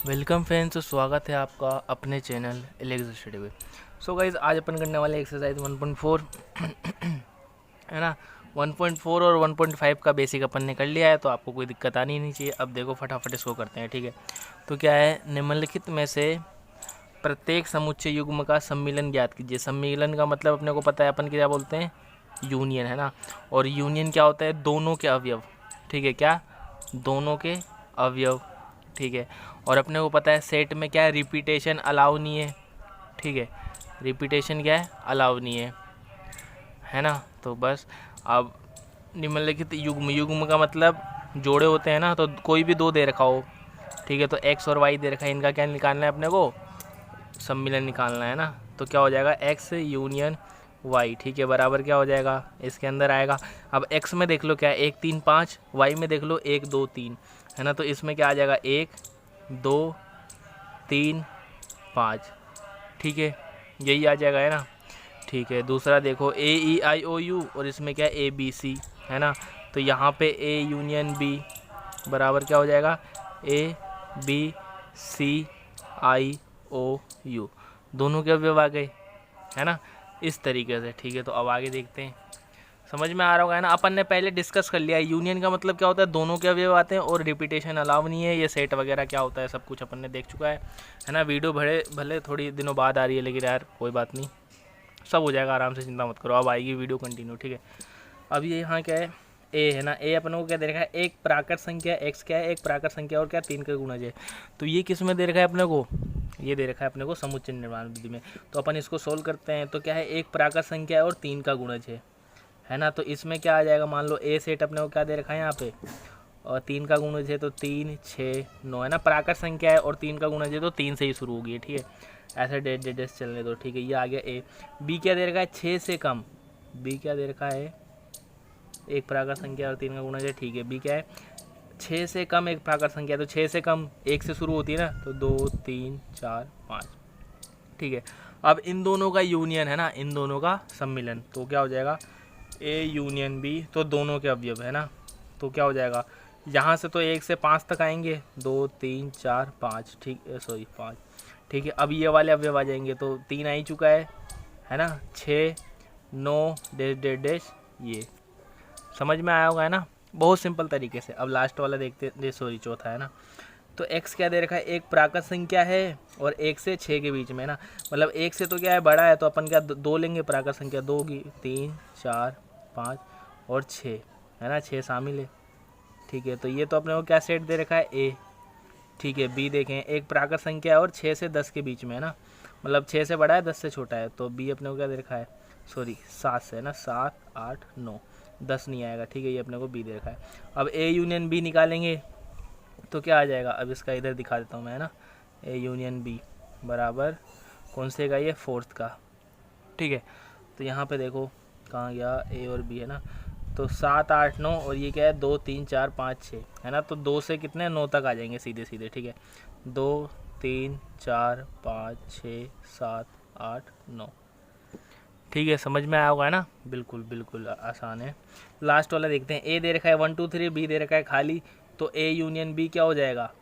Welcome friends, तो स्वागत है आपका अपने चैनल एलेक्स स्टडी में। सो गाइज, आज अपन करने वाले एक्सरसाइज 1.4 है ना। 1.4 और 1.5 का बेसिक अपन ने कर लिया है, तो आपको कोई दिक्कत आनी नहीं चाहिए। अब देखो फटाफट इसको करते हैं, ठीक है। तो क्या है, निम्नलिखित में से प्रत्येक समुच्चय युग्म का सम्मिलन ज्ञात कीजिए। सम्मिलन का मतलब अपने को पता है, अपन क्या बोलते हैं, यूनियन, है ना। और यूनियन क्या होता है, दोनों के अवयव, ठीक है। क्या, दोनों के अवयव, ठीक है। और अपने को पता है सेट में क्या है, रिपीटेशन अलाउ नहीं है, ठीक है। रिपीटेशन क्या है, अलाउ नहीं है ना। तो बस अब निम्नलिखित युग्म, युग्म का मतलब जोड़े होते हैं ना। तो कोई भी दो दे रखा हो, ठीक है, तो एक्स और वाई दे रखा है, इनका क्या निकालना है अपने को, सम्मिलन निकालना है ना। तो क्या हो जाएगा, एक्स यूनियन वाई, ठीक है, बराबर क्या हो जाएगा, इसके अंदर आएगा। अब एक्स में देख लो क्या है, 1 3 5, वाई में देख लो 1 2 3, है ना। तो इसमें क्या आ जाएगा, 1 2 3 5, ठीक है, यही आ जाएगा, है ना। ठीक है, दूसरा देखो ए ई आई ओ यू, और इसमें क्या है, ए बी सी, है ना। तो यहाँ पे ए यूनियन बी बराबर क्या हो जाएगा, ए B C I O you, दोनों के अवयव आ गए, है ना, इस तरीके से, ठीक है। तो अब आगे देखते हैं, समझ में आ रहा होगा, है ना। अपन ने पहले डिस्कस कर लिया है यूनियन का मतलब क्या होता है, दोनों के अवयव आते हैं और रिपीटेशन अलाउ नहीं है। ये सेट वगैरह क्या होता है, सब कुछ अपन ने देख चुका है ना। वीडियो भले थोड़ी दिनों बाद आ रही है, लेकिन यार कोई बात नहीं, सब हो जाएगा आराम से, चिंता मत करो। अब आएगी वीडियो कंटिन्यू, ठीक है। अब ये यहाँ क्या है, ए है ना। ए अपन को क्या दे रखा है, एक प्राकृत संख्या एक्स क्या है, एक प्राकृत संख्या और क्या, 3 का गुणज है। तो ये किस में दे रखा है अपने को, ये दे रखा है अपने को समुच्चय निर्माण विधि में। तो अपन इसको सोल्व करते हैं। तो क्या है, एक प्राकृत संख्या है और 3 का गुणज है ना। तो इसमें क्या आ जाएगा, मान लो ए सेट अपने को क्या दे रखा है यहाँ पे, और 3 का गुणज है तो 3 6 9, है ना। प्राकृत संख्या है और 3 का गुणज है तो 3 से ही शुरू होगी, ठीक है। ऐसे डेट चलने दो, ठीक है। ये आ गया ए। बी क्या दे रखा है, 6 से कम, बी क्या दे रखा है, एक प्राकृत संख्या और 3 का गुणज है, ठीक है। बी क्या है, 6 से कम एक प्राकृत संख्या, तो 6 से कम 1 से शुरू होती है ना, तो 2 3 4 5, ठीक है। अब इन दोनों का यूनियन है ना, इन दोनों का सम्मिलन, तो क्या हो जाएगा, ए यूनियन बी, तो दोनों के अवयव, है ना। तो क्या हो जाएगा, यहाँ से तो 1 से 5 तक आएंगे, 2 3 4 5, ठीक है, सॉरी 5, ठीक है। अब ये वाले अवयव आ जाएंगे, तो 3 आ ही चुका है ना। 6 9 डैश डैश डैश, ये समझ में आया होगा, है ना, बहुत सिंपल तरीके से। अब लास्ट वाला देखते, सॉरी चौथा, है ना। तो x क्या दे रखा है, एक प्राकृत संख्या है और 1 से 6 के बीच में, है ना। मतलब 1 से तो क्या है, बड़ा है, तो अपन क्या दो लेंगे प्राकृत संख्या, 2 की 3 4 5 और 6, है ना, 6 शामिल है, ठीक है। तो ये तो अपने को क्या सेट दे रखा है, ए, ठीक है। बी देखें, एक प्राकृत संख्या है और 6 से 10 के बीच में, है ना। मतलब 6 से बड़ा है, 10 से छोटा है, तो बी अपने को क्या दे रखा है, सॉरी 7 से, है ना, 7 8 9, 10 नहीं आएगा, ठीक है। ये अपने को बी दे रखा है। अब ए यूनियन बी निकालेंगे तो क्या आ जाएगा, अब इसका इधर दिखा देता हूँ मैं, है ना। ए यूनियन बी बराबर कौन से का, ये फोर्थ का, ठीक है। तो यहाँ पे देखो कहाँ गया, ए और बी, है ना। तो 7 8 9, और ये क्या है, 2 3 4 5 6, है ना। तो 2 से कितने, 9 तक आ जाएंगे सीधे सीधे, ठीक है। 2 3 4 5 6 7 8 9, ठीक है, समझ में आया होगा, है ना। बिल्कुल बिल्कुल आसान है। लास्ट वाला देखते हैं। ए दे रखा है 1 2 3, बी दे रखा है खाली, तो ए यूनियन बी क्या हो जाएगा,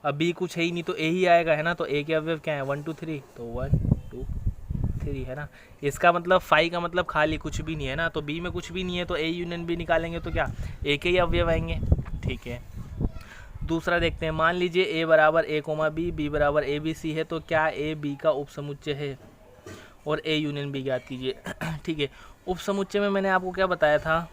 अब बी कुछ है ही नहीं तो ए ही आएगा, है ना। तो ए के अवयव क्या है, 1 2 3, तो 1 2 3, है ना। इसका मतलब 5 का मतलब खाली कुछ भी नहीं है ना। तो बी में कुछ भी नहीं है, तो ए यूनियन बी निकालेंगे तो क्या, ए के ही अवयव आएंगे, ठीक है। दूसरा देखते हैं। मान लीजिए ए बराबर ए कोमा बी, बी बराबर ए बी सी है, तो क्या ए बी का उपसमुच्चय है, और ए यूनियन बी ज्ञात कीजिए, ठीक है। उपसमुच्चय में मैंने आपको क्या बताया था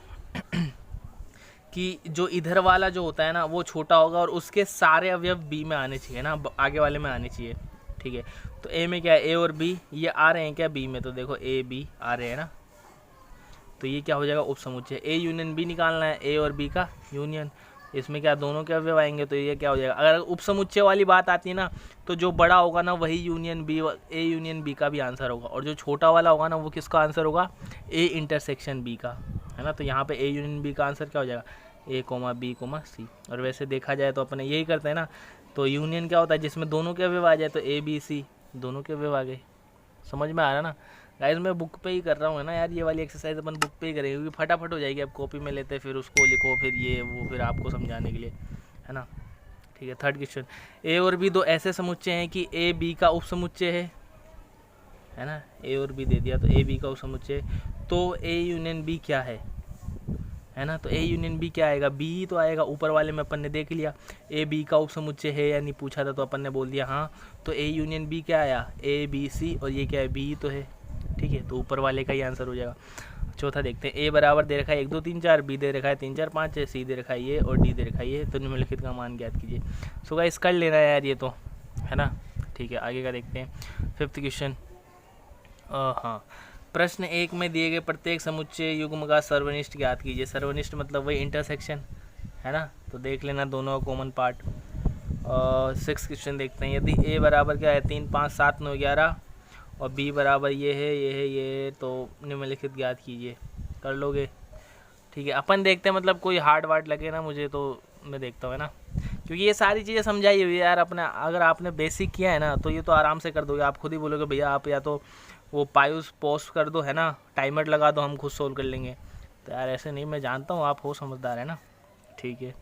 कि जो इधर वाला जो होता है ना, वो छोटा होगा और उसके सारे अवयव बी में आने चाहिए ना, आगे वाले में आने चाहिए, ठीक है। तो ए में क्या है, ए और बी ये आ रहे हैं क्या, बी में, तो देखो ए बी आ रहे हैं ना। तो ये क्या हो जाएगा, उपसमुच्चय। ए यूनियन बी निकालना है, ए और बी का यूनियन, इसमें क्या दोनों के अवयव आएंगे, तो ये क्या हो जाएगा। अगर उपसमुच्चय वाली बात आती है ना, तो जो बड़ा होगा ना वही union B, A union B का भी आंसर होगा, और जो छोटा वाला होगा ना वो किसका आंसर होगा, ए इंटरसेक्शन बी का, है ना। तो यहाँ पे ए यूनियन बी का आंसर क्या हो जाएगा, ए कोमा बी कोमा सी। और वैसे देखा जाए तो अपने यही करते हैं ना। तो यूनियन क्या होता है, जिसमें दोनों के अवयव आ जाए, तो ए बी सी दोनों के अवयव आ गए। समझ में आ रहा है ना गाइस, मैं बुक पे ही कर रहा हूँ, है ना यार। ये वाली एक्सरसाइज अपन बुक पे ही करेंगे, क्योंकि फटाफट हो जाएगी। अब कॉपी में लेते फिर उसको लिखो, फिर ये वो, फिर आपको समझाने के लिए, है ना। ठीक है। थर्ड क्वेश्चन, ए और बी दो ऐसे समुच्चय हैं कि ए बी का उपसमुच्चय है ना, ए और बी दे दिया तो ए बी का उपसमुच्चय, तो ए यूनियन बी क्या है ना, तो ए यूनियन बी क्या आएगा, बी तो आएगा। ऊपर वाले में अपन ने देख लिया ए बी का उपसमुच्चय है या नहीं पूछा था, तो अपन ने बोल दिया हाँ, तो ए यूनियन बी क्या आया, ए बी सी, और ये क्या है, बी तो है, ठीक है, तो ऊपर वाले का ही आंसर हो जाएगा। चौथा देखते हैं, ए बराबर दे रखा है 1 2 3 4, बी दे रखा है 3 4 5 6, सी दे रखा है ये, और डी दे रखा है ये, तो निम्नलिखित का मान ज्ञात कीजिए। सो गाइस कर लेना है यार ये तो, है ना, ठीक है। आगे का देखते हैं, फिफ्थ क्वेश्चन। हाँ, प्रश्न 1 में दिए गए प्रत्येक समुच्चय युग्म का सर्वनिष्ठ ज्ञात कीजिए। सर्वनिष्ठ मतलब वही इंटरसेक्शन, है ना, तो देख लेना दोनों का कॉमन पार्ट। 6 क्वेश्चन देखते हैं, यदि ए बराबर क्या है 3 5 7 9 11 और बी बराबर ये है, तो निम्नलिखित ज्ञात कीजिए। कर लोगे, ठीक है। अपन देखते हैं, मतलब कोई हार्ड वार्ड लगे ना मुझे तो मैं देखता हूँ, है ना, क्योंकि ये सारी चीज़ें समझाई हुई है यार अपने, अगर आपने बेसिक किया है ना तो ये तो आराम से कर दोगे। आप खुद ही बोलोगे भैया आप या तो वो पायूस पोस्ट कर दो, है ना, टाइमर लगा दो, हम खुद सोल्व कर लेंगे। तो यार ऐसे नहीं, मैं जानता हूँ आप हो समझदार, है ना, ठीक है।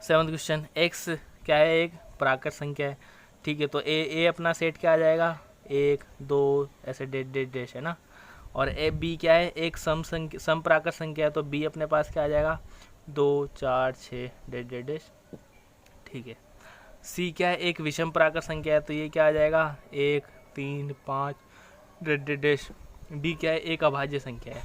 7th क्वेश्चन, एक्स क्या है, एक प्राकृत संख्या है, ठीक है, तो ए अपना सेट क्या आ जाएगा, 1 2 ऐसे डेश है ना, और ए बी क्या है, एक सम प्राकृत संख्या है, तो बी अपने पास क्या आ जाएगा, 2 4 6 डेश, ठीक है। सी क्या है, एक विषम प्राकृत संख्या है, तो ये क्या आ जाएगा, 1 3 5 डेश। डी क्या है, एक अभाज्य संख्या है,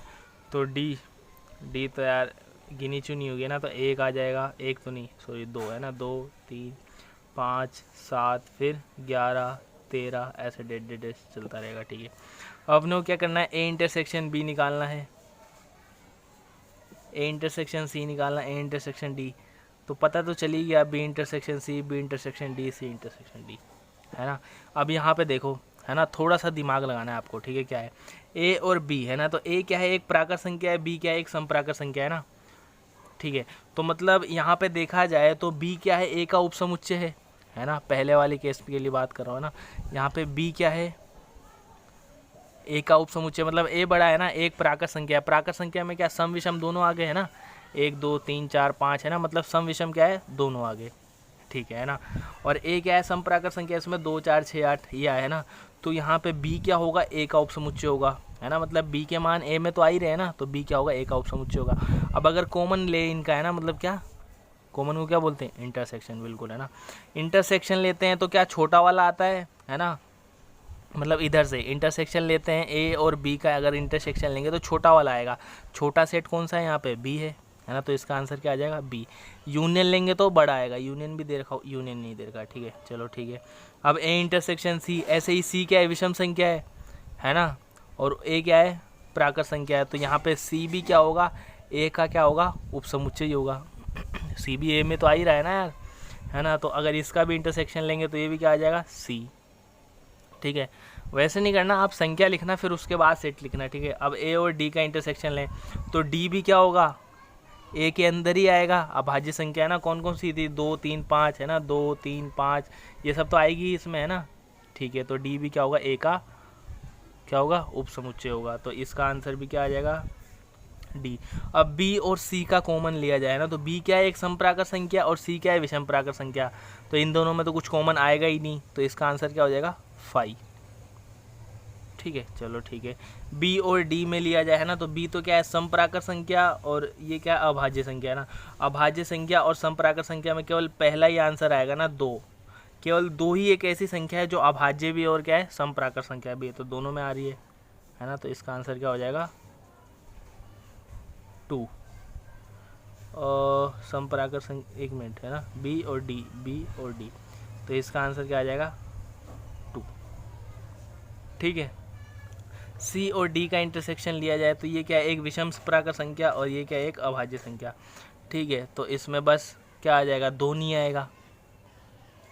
तो डी तो यार गिनी चुनी होगी ना, तो 1 आ जाएगा, 1 तो नहीं सॉरी 2 है ना, 2 3 5 7 फिर 11 13 ऐसे डेश चलता रहेगा, ठीक है। अब अपने को क्या करना है, ए इंटरसेक्शन बी निकालना है, ए इंटरसेक्शन सी निकालना, ए इंटरसेक्शन डी, तो पता तो चली गया, B intersection C, B intersection D, C intersection D, है ना। अब यहाँ पे देखो, है ना, थोड़ा सा दिमाग लगाना है आपको, ठीक है। क्या है, ए और बी, है ना, तो ए क्या है, एक प्राकृत संख्या है, बी क्या है, एक समप्राकृत संख्या है ना, ठीक है। तो मतलब यहाँ पे देखा जाए तो बी क्या है, ए का उपसमुच्चय है ना, पहले वाले केस के लिए बात कर रहा हूँ ना, यहाँ पे बी क्या है, ए का उपसमुच्चय, मतलब ए बड़ा है ना, एक प्राकृत संख्या है, प्राकृत संख्या में क्या सम विषम दोनों आगे है ना, 1 2 3 4 5 है ना, मतलब सम विषम क्या है, दोनों आगे, ठीक है ना। और ए क्या है, सम प्राकृत संख्या, इसमें 2 4 6 8 ये है ना, तो यहाँ पे बी क्या होगा, ए का उपसमुच्चय होगा, है ना, मतलब बी के मान ए में तो आ ही रहे हैं ना, तो बी क्या होगा, ए का उपसमुच्चय होगा। अब अगर कॉमन ले इनका, है ना, मतलब क्या कॉमन को क्या बोलते हैं, इंटरसेक्शन, बिल्कुल, है ना। इंटरसेक्शन लेते हैं तो क्या छोटा वाला आता है ना, मतलब इधर से इंटरसेक्शन लेते हैं ए और बी का, अगर इंटरसेक्शन लेंगे तो छोटा वाला आएगा, छोटा सेट कौन सा है यहाँ पे, बी है ना, तो इसका आंसर क्या आ जाएगा, बी। यूनियन लेंगे तो बड़ा आएगा, यूनियन भी दे रखा, यूनियन नहीं दे रखा, ठीक है, चलो ठीक है। अब ए इंटरसेक्शन सी, ऐसे ही सी क्या है, विषम संख्या है ना, और ए क्या है, प्राकृत संख्या है, तो यहाँ पे सी भी क्या होगा, ए का क्या होगा, उपसमुच्चय होगा। सी भी ए में तो आ ही रहा है ना यार, है ना, तो अगर इसका भी इंटरसेक्शन लेंगे तो ये भी क्या आ जाएगा, सी, ठीक है। वैसे नहीं करना, आप संख्या लिखना फिर उसके बाद सेट लिखना, ठीक है। अब ए और डी का इंटरसेक्शन लें तो डी भी क्या होगा, ए के अंदर ही आएगा, अभाज्य संख्या है ना, कौन कौन सी थी, 2 3 5 है ना, 2 3 5 ये सब तो आएगी इसमें, है ना, ठीक है। तो डी भी क्या होगा, ए का क्या होगा, उपसमुच्चय होगा, तो इसका आंसर भी क्या आ जाएगा, डी। अब बी और सी का कॉमन लिया जाए ना, तो बी क्या है, एक समप्राकृत संख्या, और सी क्या है, विषम प्राकृत संख्या, तो इन दोनों में तो कुछ कॉमन आएगा ही नहीं, तो इसका आंसर क्या हो जाएगा, 5, ठीक है, चलो ठीक है। बी और डी में लिया जाए, है ना, तो बी तो क्या है, समप्राकृत संख्या, और ये क्या है, अभाज्य संख्या, है ना। अभाज्य संख्या और समप्राकृत संख्या में केवल पहला ही आंसर आएगा ना, 2, केवल 2 ही एक ऐसी संख्या है जो अभाज्य भी और क्या है, समप्राकृत संख्या भी है, तो दोनों में आ रही है ना, तो इसका आंसर क्या हो जाएगा, 2। समप्राकृत संख्या, 1 मिनट, है ना, बी और डी, तो इसका आंसर क्या आ जाएगा, 2, ठीक है। सी और डी का इंटरसेक्शन लिया जाए तो ये क्या है, एक विषम प्राकृत संख्या, और ये क्या है, एक अभाज्य संख्या, ठीक है। तो इसमें बस क्या आ जाएगा, 2 नहीं आएगा,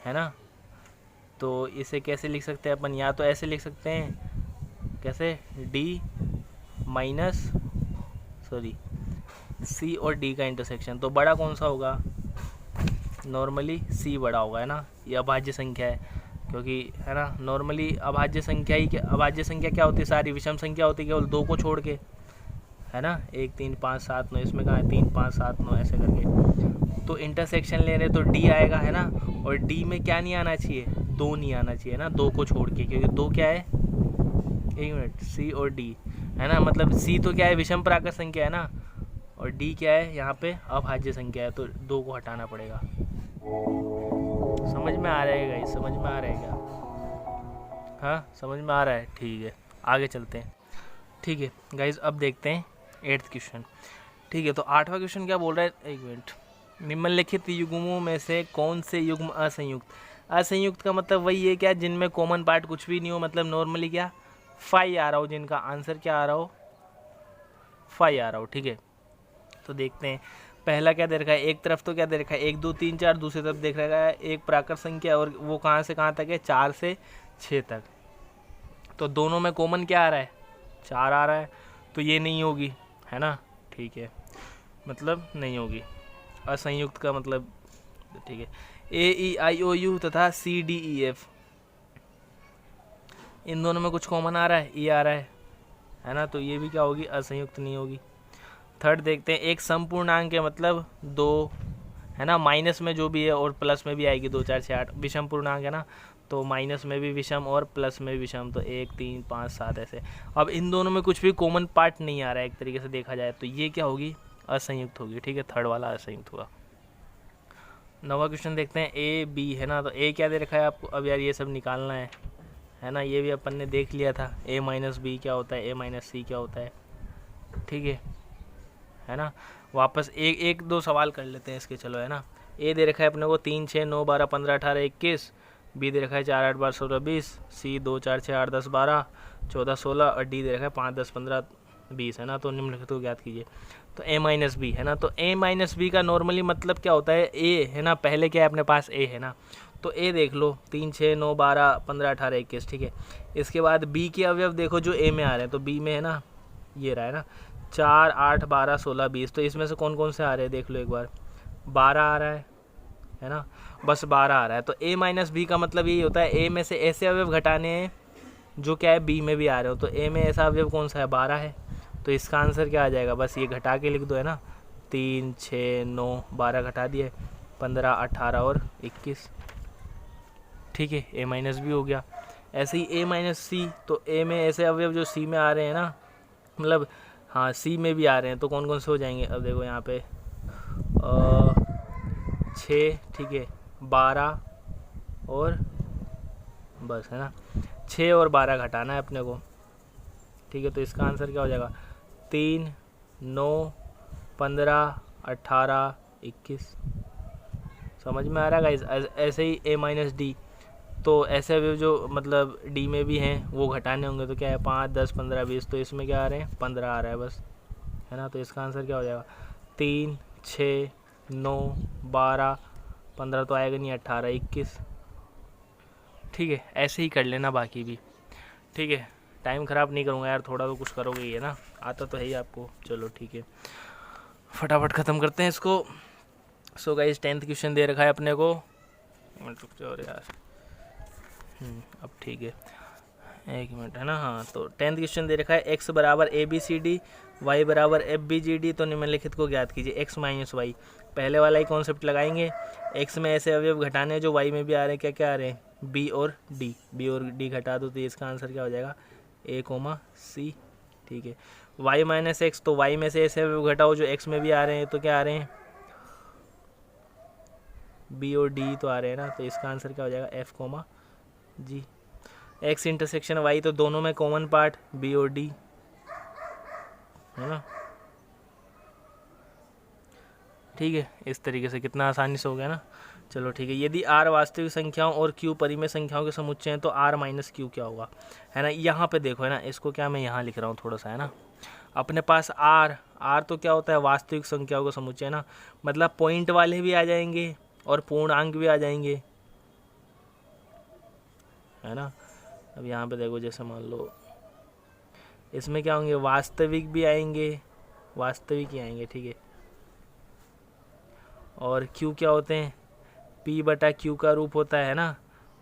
है ना। तो इसे कैसे लिख सकते हैं अपन, या तो ऐसे लिख सकते हैं, कैसे, डी माइनस सी और डी का इंटरसेक्शन, तो बड़ा कौन सा होगा, नॉर्मली सी बड़ा होगा, है ना, ये अभाज्य संख्या है, क्योंकि है ना, नॉर्मली अभाज्य संख्या ही, अभाज्य संख्या क्या होती है, सारी विषम संख्या होती है केवल 2 को छोड़ के, है ना, 1 3 5 7 9, इसमें कहाँ है 3 5 7 9 ऐसे करके, तो इंटरसेक्शन ले रहे तो डी आएगा, है ना। और डी में क्या नहीं आना चाहिए, 2 नहीं आना चाहिए ना, 2 को छोड़ के, क्योंकि 2 क्या है, 1 मिनट, सी और डी, है ना। मतलब सी तो क्या है, विषम प्राकृत संख्या है ना, और डी क्या है यहाँ पे अभाज्य संख्या है, तो 2 को हटाना पड़ेगा। समझ में आ रहा है गाइस, समझ में आ रहा है क्या? हाँ समझ में आ रहा है, ठीक है आगे चलते हैं। ठीक है गाइस, अब देखते हैं 8th क्वेश्चन। ठीक है, तो 8वां क्वेश्चन क्या बोल रहा है, 1 मिनट। निम्नलिखित युग्मों में से कौन से युग्म असंयुक्त? असंयुक्त का मतलब वही है क्या, जिनमें कॉमन पार्ट कुछ भी नहीं हो, मतलब नॉर्मली क्या 5 आ रहा हो, जिनका आंसर क्या आ रहा हो, 5 आ रहा हो। ठीक है, तो देखते हैं। पहला क्या दे रखा है, एक तरफ तो क्या दे रखा है 1 2 3 4, दूसरी तरफ देख रखा है एक प्राकृत संख्या, और वो कहाँ से कहाँ तक है, 4 से 6 तक। तो दोनों में कॉमन क्या आ रहा है, 4 आ रहा है, तो ये नहीं होगी, है ना। ठीक है, मतलब नहीं होगी, असंयुक्त का मतलब, ठीक है। ए ई आई ओ यू तथा सी डी ई एफ, इन दोनों में कुछ कॉमन आ रहा है, ई आ रहा है ना, तो ये भी क्या होगी, असंयुक्त नहीं होगी। थर्ड देखते हैं, एक संपूर्णांक है मतलब 2, है ना, माइनस में जो भी है और प्लस में भी आएगी, 2 4 6 8, विषम पूर्णांक है ना, तो माइनस में भी विषम और प्लस में भी विषम, तो 1 3 5 7 ऐसे। अब इन दोनों में कुछ भी कॉमन पार्ट नहीं आ रहा है एक तरीके से देखा जाए, तो ये क्या होगी, असंयुक्त होगी। ठीक है, थर्ड वाला असंयुक्त हुआ। 9वां क्वेश्चन देखते हैं, ए बी, है ना, तो ए क्या दे रखा है आपको, अब यार ये सब निकालना है ना, ये भी अपन ने देख लिया था, ए माइनस बी क्या होता है, ए माइनस सी क्या होता है। ठीक है ना। वापस एक 2 सवाल कर लेते हैं इसके, चलो, है ना। ए दे रखा है अपने को 3 6 9 12 15 18 21, बी दे रखा है 4 8 12 16 20, सी 2 4 6 8 10 12 14 16, और डी दे रखा है 5 10 15 20, है ना। तो निम्नलिखित को ज्ञात कीजिए। तो ए माइनस बी, है ना, तो ए माइनस बी का नॉर्मली मतलब क्या होता है, ए, है ना, पहले क्या है अपने पास ए, है ना, तो ए देख लो 3 6 9 12 15 18 21। ठीक है, इसके बाद बी के अवयव देखो जो ए में आ रहे हैं, तो बी में है ना ये रहा है ना 4 8 12 16 20, तो इसमें से कौन कौन से आ रहे हैं देख लो एक बार, 12 आ रहा है ना, बस 12 आ रहा है। तो ए माइनस बी का मतलब यही होता है, ए में से ऐसे अवयव घटाने हैं जो क्या है बी में भी आ रहे हो, तो ए में ऐसा अवयव कौन सा है, 12 है, तो इसका आंसर क्या आ जाएगा, बस ये घटा के लिख दो, है ना, 3 6 9 12 घटा दिए, 15 18 और 21। ठीक है, ए माइनस बी हो गया। ऐसे ही ए माइनस सी, तो ए में ऐसे अवयव जो सी में आ रहे हैं ना, मतलब हाँ सी में भी आ रहे हैं, तो कौन कौन से हो जाएंगे, अब देखो यहाँ पे 6, ठीक है, 12 और बस, है ना, 6 और 12 घटाना है अपने को। ठीक है, तो इसका आंसर क्या हो जाएगा, 3 9 15 18 21। समझ में आ रहा है गाइस। ऐसे ही ए माइनस डी, तो ऐसे अभी जो मतलब डी में भी हैं वो घटाने होंगे, तो क्या है 5 10 15 20, तो इसमें क्या आ रहे हैं 15 आ रहा है बस, है ना। तो इसका आंसर क्या हो जाएगा, 3 6 9 12 15 तो आएगा नहीं, 18 21। ठीक है, ऐसे ही कर लेना बाकी भी। ठीक है, टाइम ख़राब नहीं करूँगा यार, थोड़ा तो कुछ करोगे ही, है ना, आता तो है ही आपको। चलो ठीक है, फटाफट ख़त्म करते हैं इसको। सो गाइस 10th क्वेश्चन दे रखा है अपने को, रुक जाओ यार, अब ठीक है, 1 मिनट, है ना। हाँ, तो 10th क्वेश्चन दे रखा है, x बराबर A B C D, Y बराबर एफ बी जी डी, तो निम्नलिखित को ज्ञात कीजिए। x माइनस वाई, पहले वाला ही कॉन्सेप्ट लगाएंगे, x में ऐसे अवयव घटाने हैं जो y में भी आ रहे हैं, क्या क्या आ रहे हैं, b और d घटा दो, तो इसका आंसर क्या हो जाएगा, a, c। ठीक है, y माइनस एक्स, तो y में से ऐसे अवयव घटाओ जो x में भी आ रहे हैं, तो क्या आ रहे हैं, b और d तो आ रहे हैं ना, तो इसका आंसर क्या हो जाएगा, f, g। x intersection y, तो दोनों में कॉमन पार्ट b और d, है ना। ठीक है, इस तरीके से कितना आसानी से हो गया ना। चलो ठीक है, यदि r वास्तविक संख्याओं और q परिमेय संख्याओं के समुच्चय हैं, तो r माइनस q क्या होगा, है ना। यहाँ पे देखो, है ना, इसको क्या मैं यहाँ लिख रहा हूँ थोड़ा सा, है ना, अपने पास r तो क्या होता है, वास्तविक संख्याओं का समुच्चय, है ना, मतलब पॉइंट वाले भी आ जाएंगे और पूर्णांक भी आ जाएंगे, है ना। अब यहाँ पे देखो, जैसे मान लो इसमें क्या होंगे, वास्तविक भी आएंगे, वास्तविक ही आएंगे, ठीक है। और q क्या होते हैं, p बटा q का रूप होता है ना,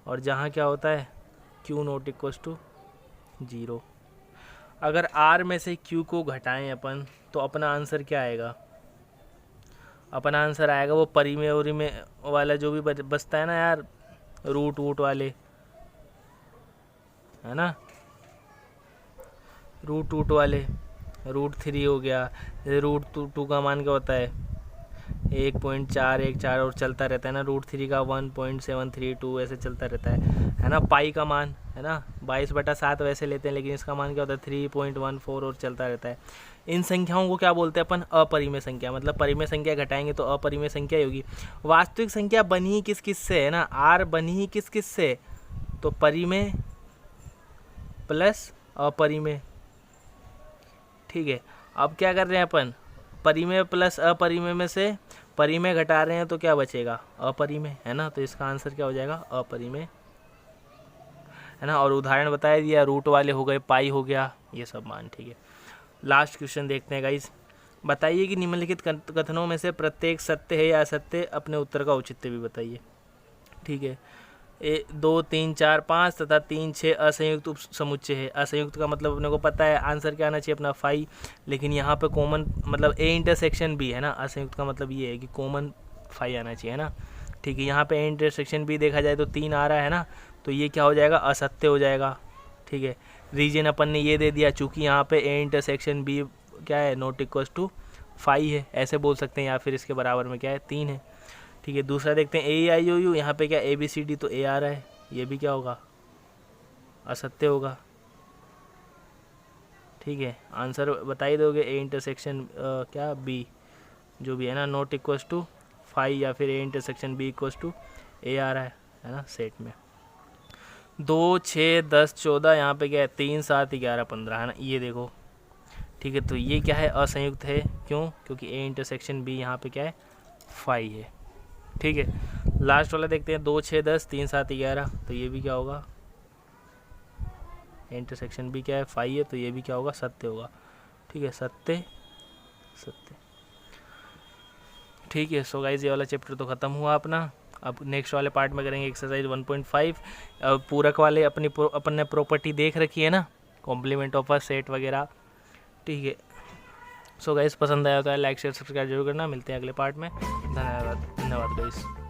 और जहाँ क्या होता है q नॉट इक्वल्स टू 0। अगर r में से q को घटाएं अपन, तो अपना आंसर क्या आएगा, अपना आंसर आएगा वो परिमेय और में वाला जो भी बचता है ना यार, रूट वूट वाले, है ना, रूट वूट वाले, √3 हो गया। जैसे √2 का मान क्या होता है 1.414 और चलता रहता है ना, √3 का 1.732 ऐसे चलता रहता है ना। पाई का मान है ना 22/7 वैसे लेते हैं, लेकिन इसका मान क्या होता है 3.14 और चलता रहता है। इन संख्याओं को क्या बोलते हैं अपन, अपरिमेय संख्या। मतलब परिमेय संख्या घटाएंगे तो अपरिमेय संख्या ही होगी। वास्तविक संख्या बनी ही किस किस से है ना, आर बनी ही किस किस से, तो परिमेय प्लस अपरिमेय। ठीक है, अब क्या कर रहे हैं अपन, परिमेय प्लस अपरिमेय में से परिमेय घटा रहे हैं तो क्या बचेगा, अपरिमेय, है ना। तो इसका आंसर क्या हो जाएगा, अपरिमेय, है ना। और उदाहरण बताया दिया, रूट वाले हो गए, पाई हो गया, ये सब मान। ठीक है, लास्ट क्वेश्चन देखते हैं गाइस। बताइए कि निम्नलिखित कथनों में से प्रत्येक सत्य है या असत्य, अपने उत्तर का औचित्य भी बताइए। ठीक है, 2, 3, 4, 5 तथा 3, 6 असंयुक्त उप समुच्चय है। असंयुक्त का मतलब अपने को पता है आंसर क्या आना चाहिए अपना 5, लेकिन यहाँ पे कॉमन मतलब A इंटरसेक्शन B है ना। असंयुक्त का मतलब ये है कि कॉमन 5 आना चाहिए, है ना। ठीक है, यहाँ पे A इंटरसेक्शन B देखा जाए तो 3 आ रहा है ना, तो ये क्या हो जाएगा, असत्य हो जाएगा। ठीक है, रीजन अपन ने ये दे दिया, चूँकि यहाँ पे A इंटरसेक्शन B क्या है, नॉट इक्वल टू 5 है, ऐसे बोल सकते हैं, या फिर इसके बराबर में क्या है 3 है। ठीक है, दूसरा देखते हैं AEIOU, यहाँ पे क्या ABCD तो A आ रहा है, ये भी क्या होगा, असत्य होगा। ठीक है, आंसर बता ही दोगे, A इंटरसेक्शन क्या B जो भी है ना, नॉट इक्वल टू 5 या फिर A intersection B equal to A आ रहा है ना सेट में। 2, 6, 10, 14, यहाँ पे क्या है 3, 7, 11, 15, है ना, ये देखो। ठीक है, तो ये क्या है, असंयुक्त है, क्यों, क्योंकि A इंटरसेक्शन B यहाँ पे क्या है 5 है। ठीक है, लास्ट वाला देखते हैं, 2, 6, 10, 3, 7, 11, तो ये भी क्या होगा, इंटरसेक्शन भी क्या है 5 है, तो ये भी क्या होगा, सत्य होगा। ठीक है, सत्य सत्य। ठीक है, सो गाइस ये वाला चैप्टर तो ख़त्म हुआ अपना। अब नेक्स्ट वाले पार्ट में करेंगे एक्सरसाइज 1.5। पूरक वाले अपन ने प्रॉपर्टी देख रखी है ना, कॉम्प्लीमेंट ऑफ अ सेट वगैरह। ठीक है, सो गाइस पसंद आया तो लाइक शेयर सब्सक्राइब जरूर करना। मिलते हैं अगले पार्ट में। धन्यवाद गाइस।